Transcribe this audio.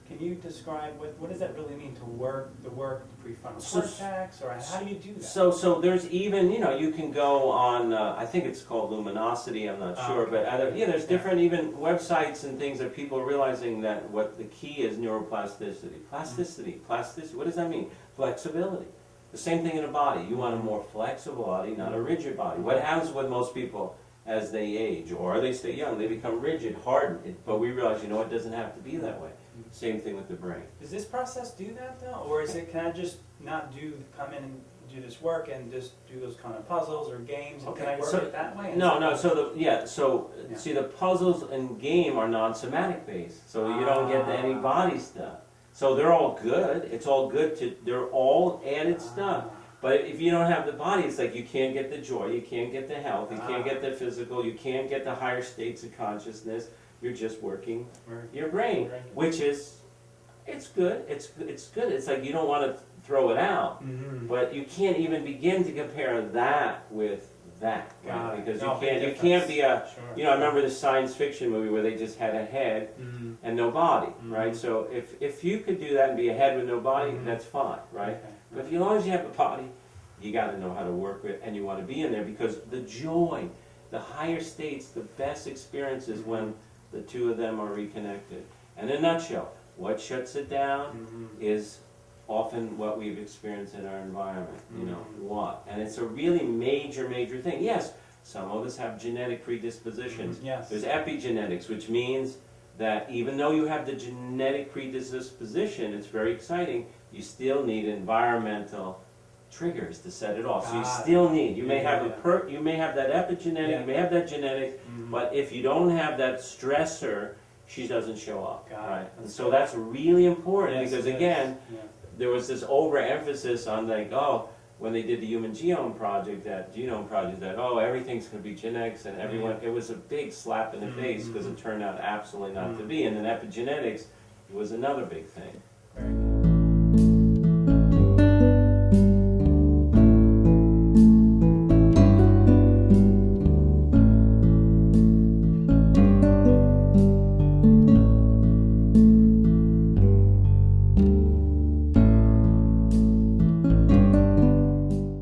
Can you describe what does that really mean to work the prefrontal cortex, or how do you do that? So there's even, you know, you can go on, I think it's called Luminosity, I'm not sure, but yeah, there's different even websites and things that people are realizing that what the key is neuroplasticity. Plasticity, what does that mean? Flexibility. The same thing in a body. You want a more flexible body, not a rigid body. What happens with most people as they age, or they stay young, they become rigid, hardened, but we realize, you know, it doesn't have to be that way. Same thing with the brain. Does this process do that though, or is it, can I just not come in and do this work and just do those kind of puzzles or games, and can I work it that way? No, see the puzzles and game are non-somatic based, so you don't get any body stuff. So they're all good, it's all good they're all added stuff. But if you don't have the body, it's like you can't get the joy, you can't get the health, you can't get the physical, you can't get the higher states of consciousness. You're just working your brain, which is, it's good, it's good. It's like you don't want to throw it out, but you can't even begin to compare that with that, right? Because you can't be a, you know, I remember the science fiction movie where they just had a head and no body, right? So if you could do that and be a head with no body, that's fine, right? But as long as you have a body, you got to know how to work with, and you want to be in there, because the joy, the higher states, the best experiences when the two of them are reconnected. And in a nutshell, what shuts it down is often what we've experienced in our environment, you know, what. And it's a really major, major thing. Yes, some of us have genetic predispositions. There's epigenetics, which means that even though you have the genetic predisposition, it's very exciting, you still need environmental triggers to set it off. So you still need, you may have you may have that epigenetic, you may have that genetic, but if you don't have that stressor, she doesn't show up, right? And so that's really important, because again, there was this overemphasis on like, oh, when they did the Human Genome Project, that oh, everything's going to be genetics, and everyone, it was a big slap in the face, because it turned out absolutely not to be. And then epigenetics was another big thing. Very good.